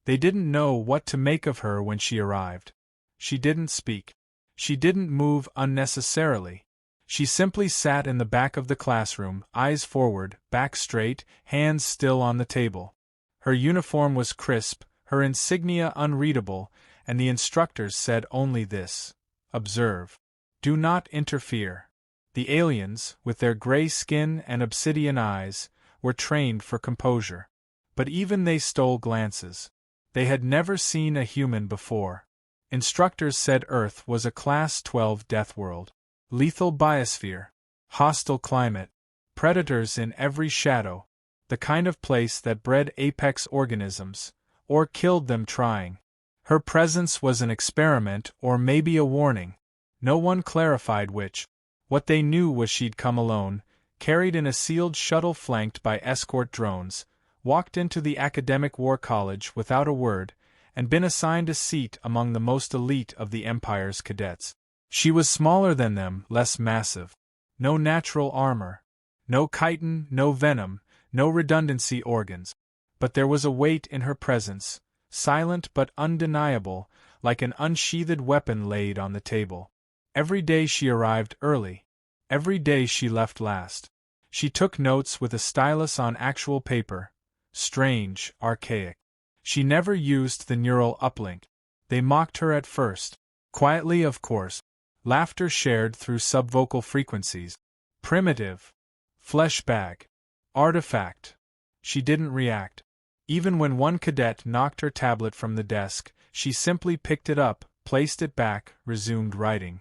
They didn't know what to make of her when she arrived. She didn't speak. She didn't move unnecessarily. She simply sat in the back of the classroom, eyes forward, back straight, hands still on the table. Her uniform was crisp, her insignia unreadable, and the instructors said only this: observe. Do not interfere. The aliens, with their gray skin and obsidian eyes, were trained for composure. But even they stole glances. They had never seen a human before. Instructors said Earth was a Class 12 death world. Lethal biosphere. Hostile climate. Predators in every shadow. The kind of place that bred apex organisms, or killed them trying. Her presence was an experiment or maybe a warning. No one clarified which. What they knew was she'd come alone, carried in a sealed shuttle flanked by escort drones, walked into the academic war college without a word, and been assigned a seat among the most elite of the Empire's cadets. She was smaller than them, less massive. No natural armor. No chitin, no venom, no redundancy organs. But there was a weight in her presence, silent but undeniable, like an unsheathed weapon laid on the table. Every day she arrived early. Every day she left last. She took notes with a stylus on actual paper. Strange, archaic. She never used the neural uplink. They mocked her at first. Quietly, of course. Laughter shared through subvocal frequencies. Primitive. Flesh bag. Artifact. She didn't react. Even when one cadet knocked her tablet from the desk, she simply picked it up, placed it back, resumed writing.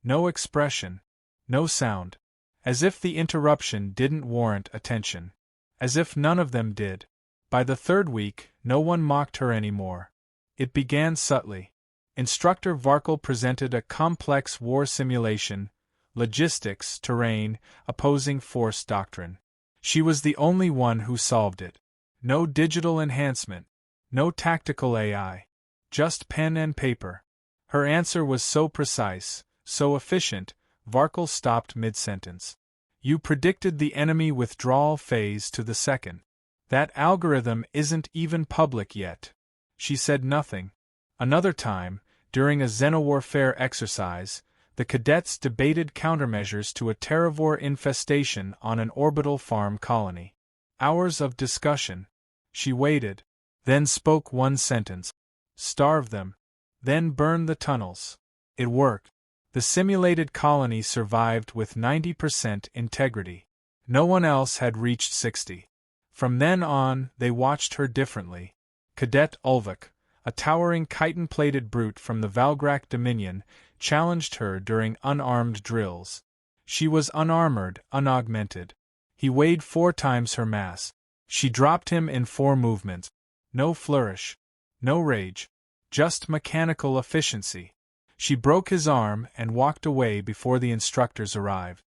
No expression. No sound. As if the interruption didn't warrant attention. As if none of them did. By the third week, no one mocked her anymore. It began subtly. Instructor Varkle presented a complex war simulation, logistics, terrain, opposing force doctrine. She was the only one who solved it. No digital enhancement. No tactical AI. Just pen and paper. Her answer was so precise, so efficient, Varkle stopped mid-sentence. You predicted the enemy withdrawal phase to the second. That algorithm isn't even public yet. She said nothing. Another time, during a xenowarfare exercise, the cadets debated countermeasures to a terravore infestation on an orbital farm colony. Hours of discussion. She waited, then spoke one sentence. Starve them. Then burn the tunnels. It worked. The simulated colony survived with 90% integrity. No one else had reached 60. From then on, they watched her differently. Cadet Ulvik, a towering chitin-plated brute from the Valgrak Dominion, challenged her during unarmed drills. She was unarmored, unaugmented. He weighed 4 times her mass. She dropped him in 4 movements. No flourish. No rage. Just mechanical efficiency. She broke his arm and walked away before the instructors arrived.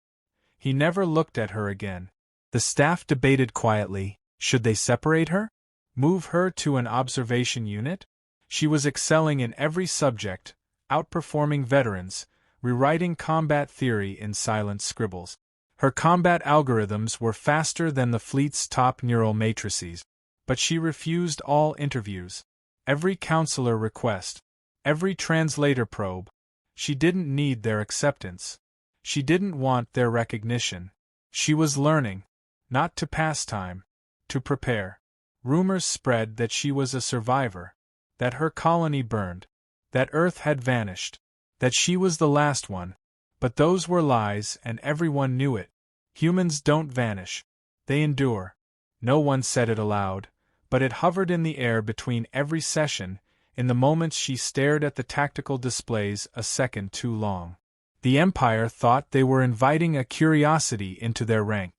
He never looked at her again. The staff debated quietly, should they separate her? Move her to an observation unit? She was excelling in every subject, outperforming veterans, rewriting combat theory in silent scribbles. Her combat algorithms were faster than the fleet's top neural matrices. But she refused all interviews. Every counselor request. Every translator probe. She didn't need their acceptance. She didn't want their recognition. She was learning. Not to pass time. To prepare. Rumors spread that she was a survivor. That her colony burned. That Earth had vanished. That she was the last one. But those were lies and everyone knew it. Humans don't vanish. They endure. No one said it aloud, but it hovered in the air between every session, in the moments she stared at the tactical displays a second too long. The Empire thought they were inviting a curiosity into their rank.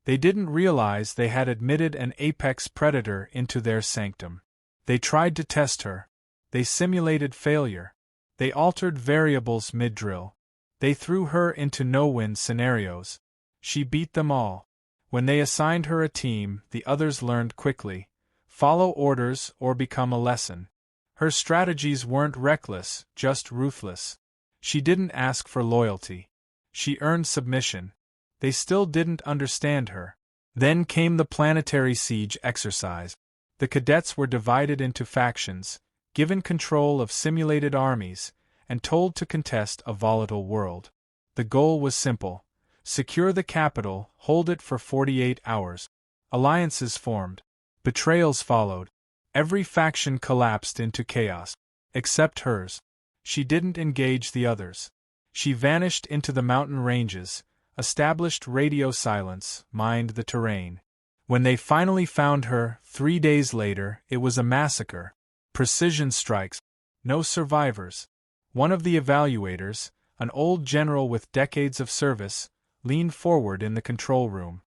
They didn't realize they had admitted an apex predator into their sanctum. They tried to test her. They simulated failure. They altered variables mid-drill. They threw her into no-win scenarios. She beat them all. When they assigned her a team, the others learned quickly. Follow orders or become a lesson. Her strategies weren't reckless, just ruthless. She didn't ask for loyalty. She earned submission. They still didn't understand her. Then came the planetary siege exercise. The cadets were divided into factions, given control of simulated armies, and told to contest a volatile world. The goal was simple: secure the capital, hold it for 48 hours. Alliances formed. Betrayals followed. Every faction collapsed into chaos. Except hers. She didn't engage the others. She vanished into the mountain ranges, established radio silence, mined the terrain. When they finally found her, 3 days later, it was a massacre. Precision strikes. No survivors. One of the evaluators, an old general with decades of service, leaned forward in the control room.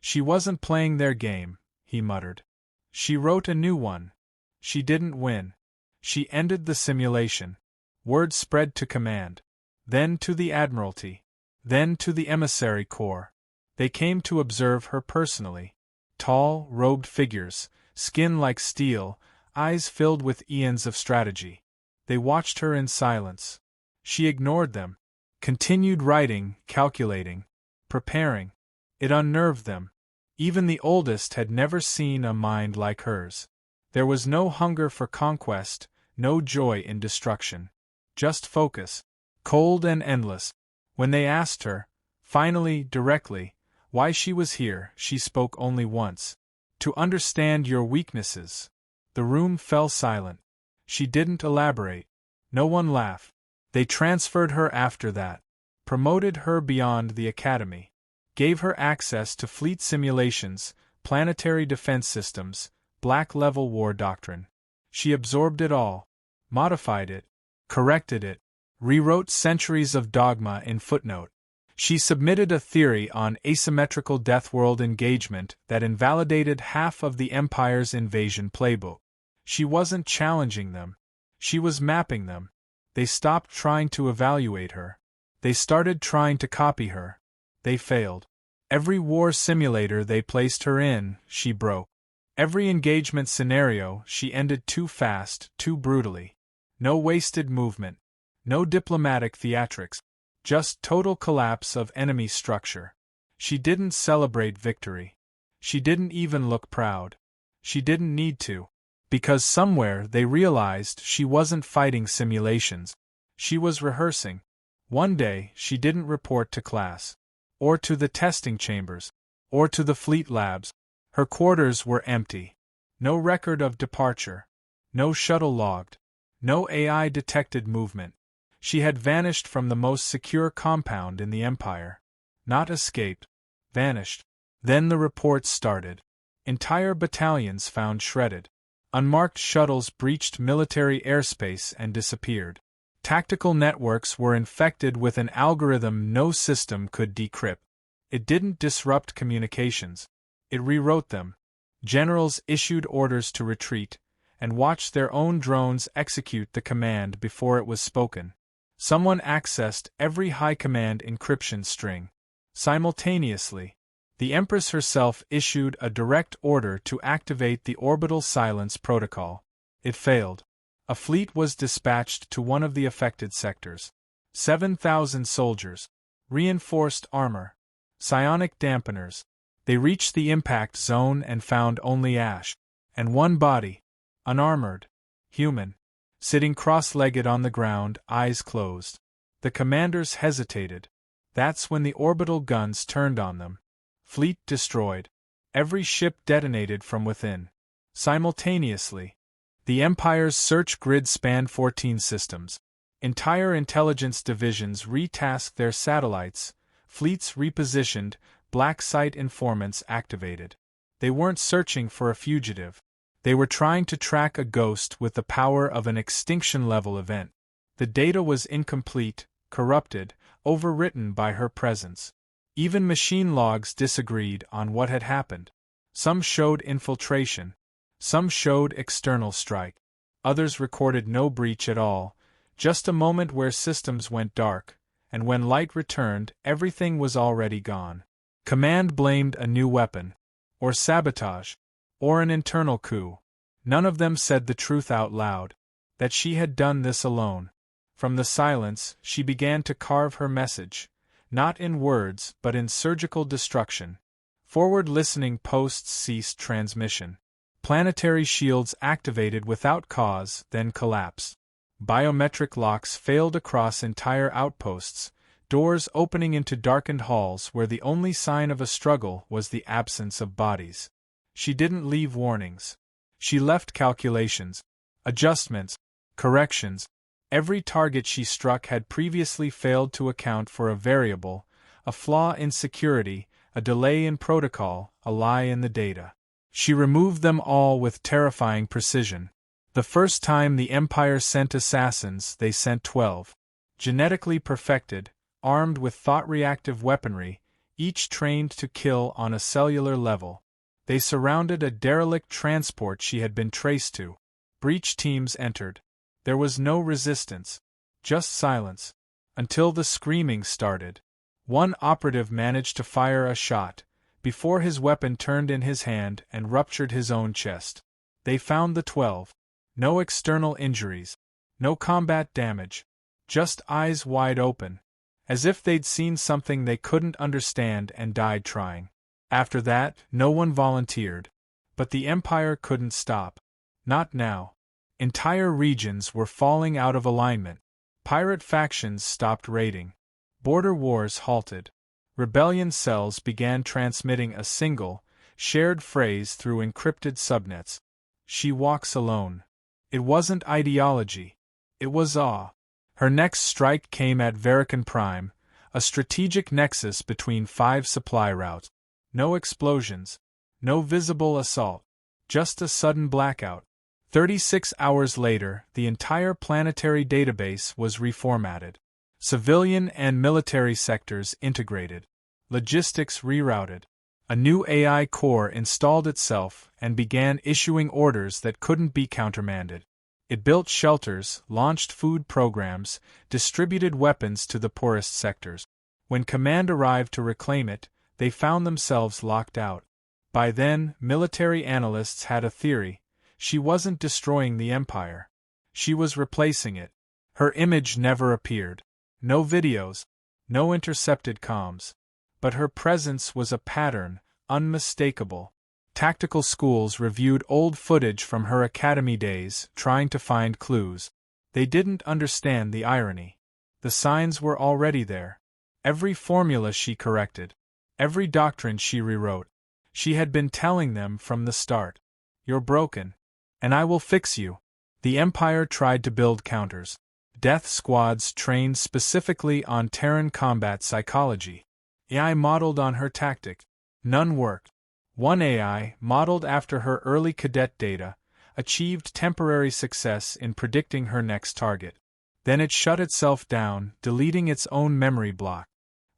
She wasn't playing their game, he muttered. She wrote a new one. She didn't win. She ended the simulation. Word spread to command. Then to the Admiralty. Then to the Emissary Corps. They came to observe her personally. Tall, robed figures, skin like steel, eyes filled with eons of strategy. They watched her in silence. She ignored them. Continued writing, calculating, preparing. It unnerved them. Even the oldest had never seen a mind like hers. There was no hunger for conquest, no joy in destruction. Just focus. Cold and endless. When they asked her, finally, directly, why she was here, she spoke only once. To understand your weaknesses. The room fell silent. She didn't elaborate. No one laughed. They transferred her after that. Promoted her beyond the academy. Gave her access to fleet simulations, planetary defense systems, black-level war doctrine. She absorbed it all. Modified it. Corrected it. Rewrote centuries of dogma in footnote. She submitted a theory on asymmetrical Deathworld engagement that invalidated half of the Empire's invasion playbook. She wasn't challenging them. She was mapping them. They stopped trying to evaluate her. They started trying to copy her. They failed. Every war simulator they placed her in, she broke. Every engagement scenario, she ended too fast, too brutally. No wasted movement. No diplomatic theatrics. Just total collapse of enemy structure. She didn't celebrate victory. She didn't even look proud. She didn't need to. Because somewhere they realized she wasn't fighting simulations. She was rehearsing. One day she didn't report to class. Or to the testing chambers. Or to the fleet labs. Her quarters were empty. No record of departure. No shuttle logged. No AI-detected movement. She had vanished from the most secure compound in the Empire. Not escaped. Vanished. Then the reports started. Entire battalions found shredded. Unmarked shuttles breached military airspace and disappeared. Tactical networks were infected with an algorithm no system could decrypt. It didn't disrupt communications. It rewrote them. Generals issued orders to retreat, and watched their own drones execute the command before it was spoken. Someone accessed every high command encryption string. Simultaneously, the Empress herself issued a direct order to activate the orbital silence protocol. It failed. A fleet was dispatched to one of the affected sectors. 7,000 soldiers. Reinforced armor. Psionic dampeners. They reached the impact zone and found only ash. And one body. Unarmored. Human. Sitting cross-legged on the ground, eyes closed. The commanders hesitated. That's when the orbital guns turned on them. Fleet destroyed. Every ship detonated from within. Simultaneously. The Empire's search grid spanned 14 systems. Entire intelligence divisions retasked their satellites, fleets repositioned, black site informants activated. They weren't searching for a fugitive. They were trying to track a ghost with the power of an extinction-level event. The data was incomplete, corrupted, overwritten by her presence. Even machine logs disagreed on what had happened. Some showed infiltration. Some showed external strike. Others recorded no breach at all, just a moment where systems went dark, and when light returned, everything was already gone. Command blamed a new weapon, or sabotage, or an internal coup. None of them said the truth out loud, that she had done this alone. From the silence, she began to carve her message, not in words but in surgical destruction. Forward listening posts ceased transmission. Planetary shields activated without cause, then collapsed. Biometric locks failed across entire outposts, doors opening into darkened halls where the only sign of a struggle was the absence of bodies. She didn't leave warnings. She left calculations, adjustments, corrections. Every target she struck had previously failed to account for a variable, a flaw in security, a delay in protocol, a lie in the data. She removed them all with terrifying precision. The first time the Empire sent assassins, they sent 12. Genetically perfected, armed with thought-reactive weaponry, each trained to kill on a cellular level. They surrounded a derelict transport she had been traced to. Breach teams entered. There was no resistance, just silence, until the screaming started. One operative managed to fire a shot, before his weapon turned in his hand and ruptured his own chest. They found the 12. No external injuries, no combat damage, just eyes wide open, as if they'd seen something they couldn't understand and died trying. After that, no one volunteered. But the Empire couldn't stop. Not now. Entire regions were falling out of alignment. Pirate factions stopped raiding. Border wars halted. Rebellion cells began transmitting a single, shared phrase through encrypted subnets. She walks alone. It wasn't ideology. It was awe. Her next strike came at Verican Prime, a strategic nexus between 5 supply routes. No explosions. No visible assault. Just a sudden blackout. 36 hours later, the entire planetary database was reformatted. Civilian and military sectors integrated. Logistics rerouted. A new AI core installed itself and began issuing orders that couldn't be countermanded. It built shelters, launched food programs, distributed weapons to the poorest sectors. When command arrived to reclaim it, they found themselves locked out. By then, military analysts had a theory. She wasn't destroying the Empire. She was replacing it. Her image never appeared. No videos. No intercepted comms. But her presence was a pattern, unmistakable. Tactical schools reviewed old footage from her academy days, trying to find clues. They didn't understand the irony. The signs were already there. Every formula she corrected. Every doctrine she rewrote. She had been telling them from the start. You're broken. And I will fix you. The Empire tried to build counters. Death squads trained specifically on Terran combat psychology. AI modeled on her tactic. None worked. One AI, modeled after her early cadet data, achieved temporary success in predicting her next target. Then it shut itself down, deleting its own memory block.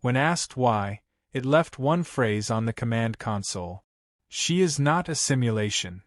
When asked why, it left one phrase on the command console. She is not a simulation.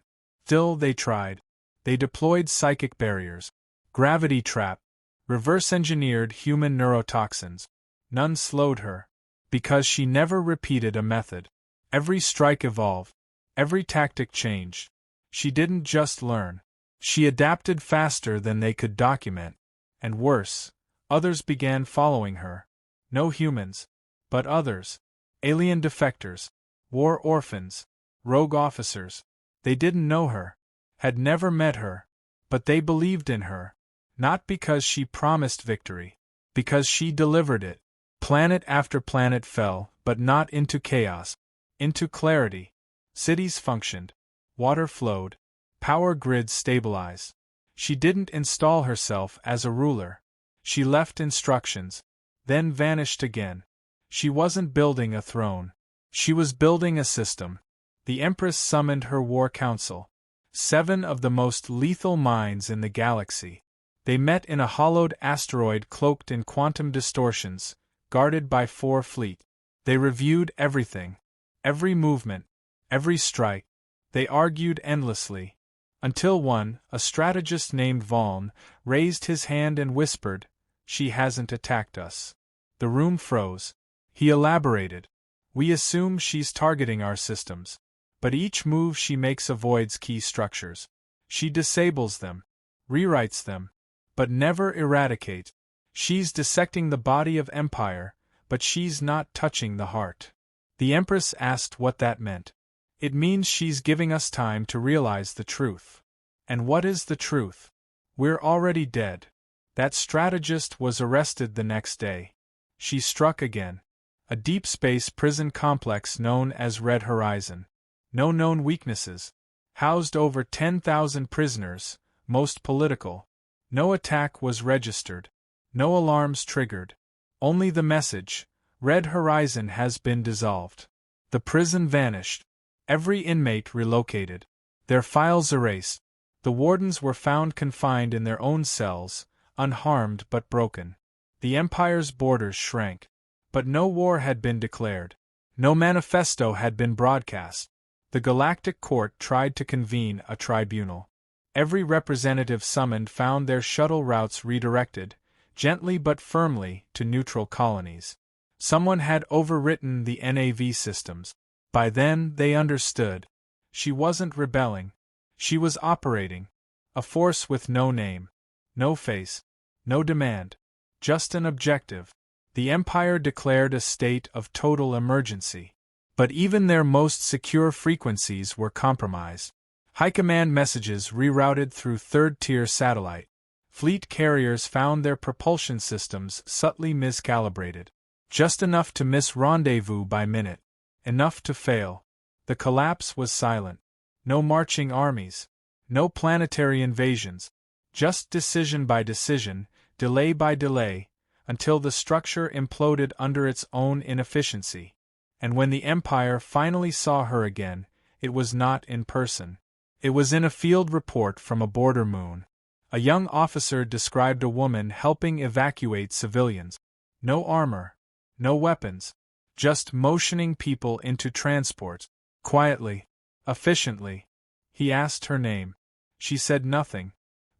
Still, they tried. They deployed psychic barriers, gravity trap, reverse-engineered human neurotoxins. None slowed her. Because she never repeated a method. Every strike evolved. Every tactic changed. She didn't just learn. She adapted faster than they could document. And worse, others began following her. No humans, but others. Alien defectors. War orphans. Rogue officers. They didn't know her. Had never met her. But they believed in her. Not because she promised victory. Because she delivered it. Planet after planet fell, but not into chaos. Into clarity. Cities functioned. Water flowed. Power grids stabilized. She didn't install herself as a ruler. She left instructions. Then vanished again. She wasn't building a throne. She was building a system. The Empress summoned her war council. 7 of the most lethal minds in the galaxy. They met in a hollowed asteroid cloaked in quantum distortions, guarded by 4 fleet. They reviewed everything. Every movement. Every strike. They argued endlessly. Until one, a strategist named Vaughn, raised his hand and whispered, "She hasn't attacked us." The room froze. He elaborated. "We assume she's targeting our systems. But each move she makes avoids key structures. She disables them. Rewrites them. But never eradicates. She's dissecting the body of Empire, but she's not touching the heart." The Empress asked what that meant. It means she's giving us time to realize the truth. And what is the truth? We're already dead. That strategist was arrested the next day. She struck again. A deep space prison complex known as Red Horizon. No known weaknesses. Housed over 10,000 prisoners, most political. No attack was registered. No alarms triggered. Only the message, Red Horizon has been dissolved. The prison vanished. Every inmate relocated. Their files erased. The wardens were found confined in their own cells, unharmed but broken. The Empire's borders shrank. But no war had been declared. No manifesto had been broadcast. The Galactic Court tried to convene a tribunal. Every representative summoned found their shuttle routes redirected, gently but firmly, to neutral colonies. Someone had overwritten the NAV systems. By then, they understood. She wasn't rebelling. She was operating. A force with no name. No face. No demand. Just an objective. The Empire declared a state of total emergency. But even their most secure frequencies were compromised. High command messages rerouted through third-tier satellite. Fleet carriers found their propulsion systems subtly miscalibrated. Just enough to miss rendezvous by minute. Enough to fail. The collapse was silent. No marching armies. No planetary invasions. Just decision by decision, delay by delay, until the structure imploded under its own inefficiency. And when the Empire finally saw her again, it was not in person. It was in a field report from a border moon. A young officer described a woman helping evacuate civilians. No armor. No weapons. Just motioning people into transport. Quietly. Efficiently. He asked her name. She said nothing.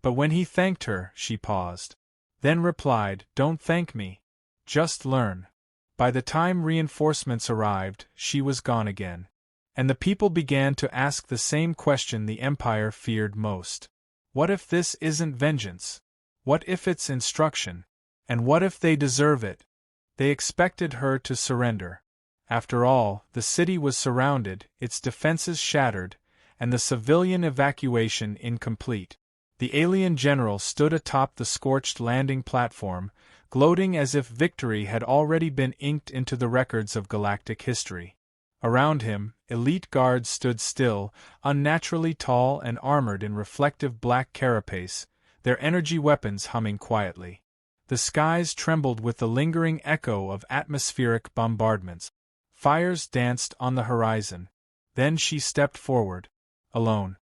But when he thanked her, she paused. Then replied, "Don't thank me. Just learn." By the time reinforcements arrived, she was gone again. And the people began to ask the same question the Empire feared most. What if this isn't vengeance? What if it's instruction? And what if they deserve it? They expected her to surrender. After all, the city was surrounded, its defenses shattered, and the civilian evacuation incomplete. The alien general stood atop the scorched landing platform, gloating as if victory had already been inked into the records of galactic history. Around him, elite guards stood still, unnaturally tall and armored in reflective black carapace, their energy weapons humming quietly. The skies trembled with the lingering echo of atmospheric bombardments. Fires danced on the horizon. Then she stepped forward. Alone.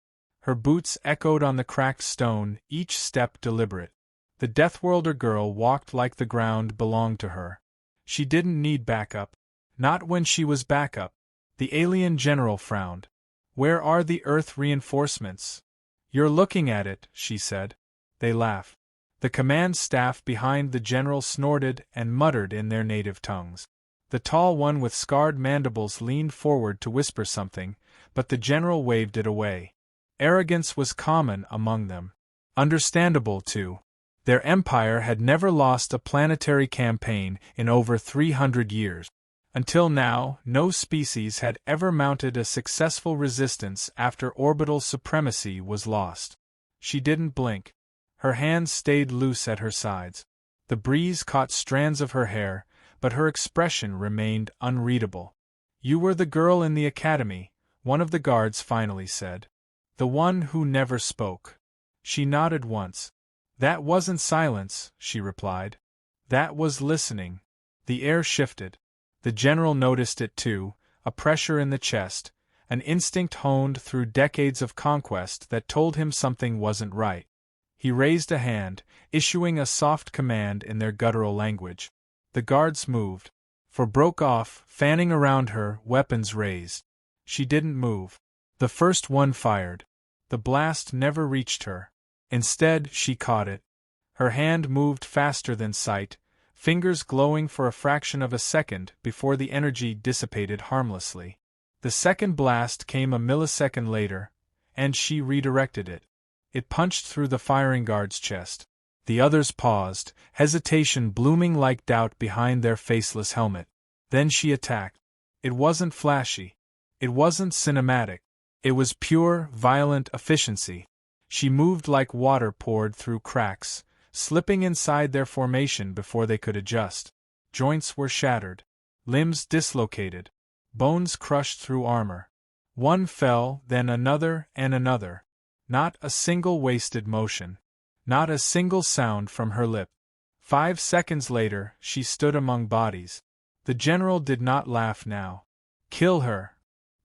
Her boots echoed on the cracked stone, each step deliberate. The Deathworlder girl walked like the ground belonged to her. She didn't need backup. Not when she was backup. The alien general frowned. "Where are the Earth reinforcements?" "You're looking at it," she said. They laughed. The command staff behind the general snorted and muttered in their native tongues. The tall one with scarred mandibles leaned forward to whisper something, but the general waved it away. Arrogance was common among them. Understandable, too. Their empire had never lost a planetary campaign in over 300 years. Until now, no species had ever mounted a successful resistance after orbital supremacy was lost. She didn't blink. Her hands stayed loose at her sides. The breeze caught strands of her hair, but her expression remained unreadable. "You were the girl in the academy," one of the guards finally said. "The one who never spoke." She nodded once. "That wasn't silence," she replied. "That was listening." The air shifted. The general noticed it too, a pressure in the chest, an instinct honed through decades of conquest that told him something wasn't right. He raised a hand, issuing a soft command in their guttural language. The guards moved. For broke off, fanning around her, weapons raised. She didn't move. The first one fired. The blast never reached her. Instead, she caught it. Her hand moved faster than sight, fingers glowing for a fraction of a second before the energy dissipated harmlessly. The second blast came a millisecond later, and she redirected it. It punched through the firing guard's chest. The others paused, hesitation blooming like doubt behind their faceless helmet. Then she attacked. It wasn't flashy. It wasn't cinematic. It was pure, violent efficiency. She moved like water poured through cracks, slipping inside their formation before they could adjust. Joints were shattered. Limbs dislocated. Bones crushed through armor. One fell, then another and another. Not a single wasted motion. Not a single sound from her lip. 5 seconds later, she stood among bodies. The general did not laugh now. Kill her.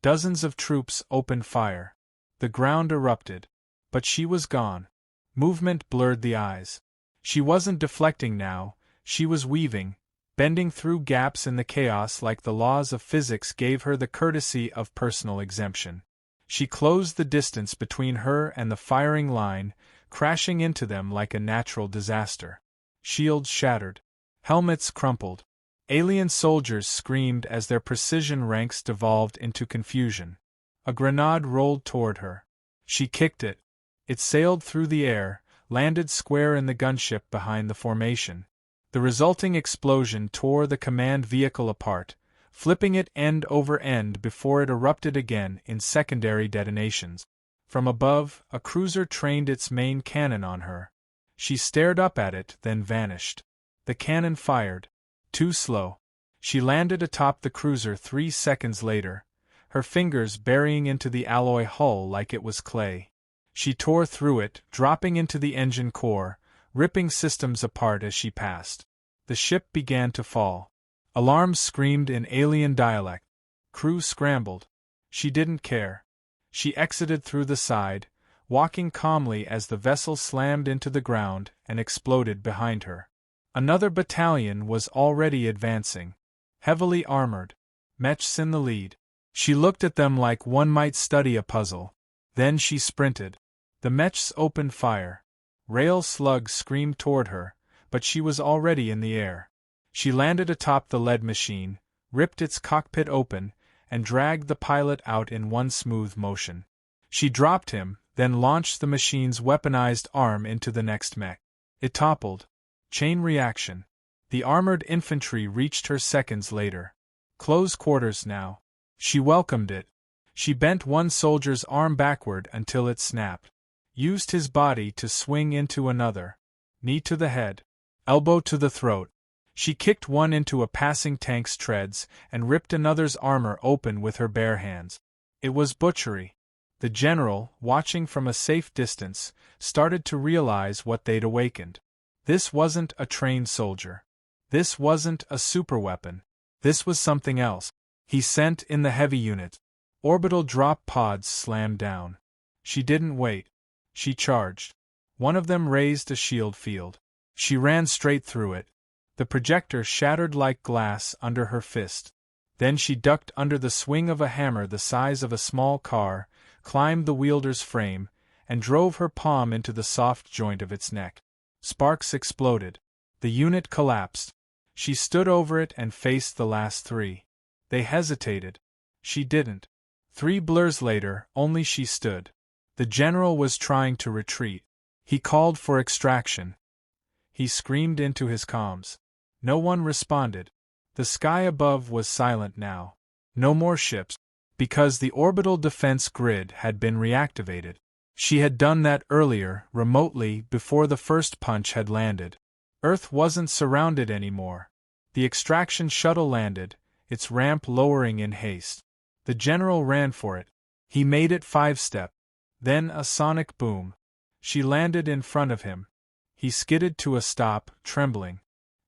Dozens of troops opened fire. The ground erupted. But she was gone. Movement blurred the eyes. She wasn't deflecting now, she was weaving, bending through gaps in the chaos like the laws of physics gave her the courtesy of personal exemption. She closed the distance between her and the firing line, crashing into them like a natural disaster. Shields shattered. Helmets crumpled. Alien soldiers screamed as their precision ranks devolved into confusion. A grenade rolled toward her. She kicked it. It sailed through the air, landed square in the gunship behind the formation. The resulting explosion tore the command vehicle apart, flipping it end over end before it erupted again in secondary detonations. From above, a cruiser trained its main cannon on her. She stared up at it, then vanished. The cannon fired. Too slow. She landed atop the cruiser 3 seconds later, her fingers burying into the alloy hull like it was clay. She tore through it, dropping into the engine core, ripping systems apart as she passed. The ship began to fall. Alarms screamed in alien dialect. Crew scrambled. She didn't care. She exited through the side, walking calmly as the vessel slammed into the ground and exploded behind her. Another battalion was already advancing. Heavily armored. Mechs in the lead. She looked at them like one might study a puzzle. Then she sprinted. The mechs opened fire. Rail slugs screamed toward her, but she was already in the air. She landed atop the lead machine, ripped its cockpit open, and dragged the pilot out in one smooth motion. She dropped him, then launched the machine's weaponized arm into the next mech. It toppled. Chain reaction. The armored infantry reached her seconds later. Close quarters now. She welcomed it. She bent one soldier's arm backward until it snapped. Used his body to swing into another. Knee to the head. Elbow to the throat. She kicked one into a passing tank's treads and ripped another's armor open with her bare hands. It was butchery. The general, watching from a safe distance, started to realize what they'd awakened. This wasn't a trained soldier. This wasn't a superweapon. This was something else. He sent in the heavy unit. Orbital drop pods slammed down. She didn't wait. She charged. One of them raised a shield field. She ran straight through it. The projector shattered like glass under her fist. Then she ducked under the swing of a hammer the size of a small car, climbed the wielder's frame, and drove her palm into the soft joint of its neck. Sparks exploded. The unit collapsed. She stood over it and faced the last 3. They hesitated. She didn't. 3 blurs later, only she stood. The general was trying to retreat. He called for extraction. He screamed into his comms. No one responded. The sky above was silent now. No more ships, because the orbital defense grid had been reactivated. She had done that earlier, remotely, before the first punch had landed. Earth wasn't surrounded anymore. The extraction shuttle landed, its ramp lowering in haste. The general ran for it. He made it 5-step. Then a sonic boom. She landed in front of him. He skidded to a stop, trembling.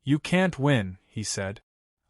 "You can't win," he said.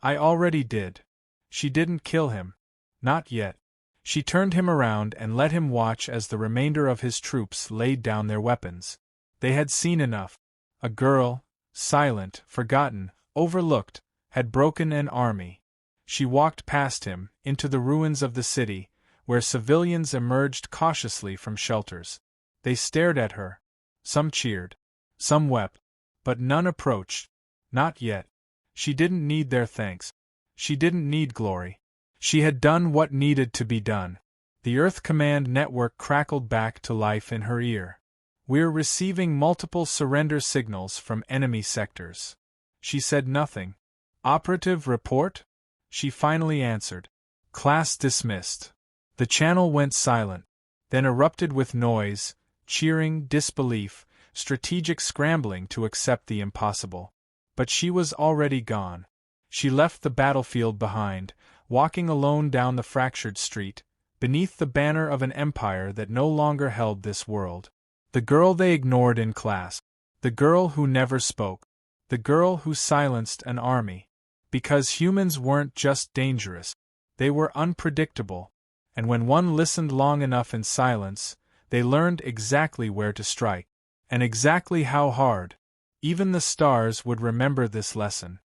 "I already did." She didn't kill him. Not yet. She turned him around and let him watch as the remainder of his troops laid down their weapons. They had seen enough. A girl, silent, forgotten, overlooked, had broken an army. She walked past him, into the ruins of the city, where civilians emerged cautiously from shelters. They stared at her. Some cheered. Some wept. But none approached. Not yet. She didn't need their thanks. She didn't need glory. She had done what needed to be done. The Earth Command network crackled back to life in her ear. "We're receiving multiple surrender signals from enemy sectors." She said nothing. "Operative report?" She finally answered. "Class dismissed." The channel went silent, then erupted with noise, cheering, disbelief, strategic scrambling to accept the impossible. But she was already gone. She left the battlefield behind, walking alone down the fractured street, beneath the banner of an empire that no longer held this world. The girl they ignored in class. The girl who never spoke. The girl who silenced an army. Because humans weren't just dangerous. They were unpredictable. And when one listened long enough in silence, they learned exactly where to strike. And exactly how hard. Even the stars would remember this lesson.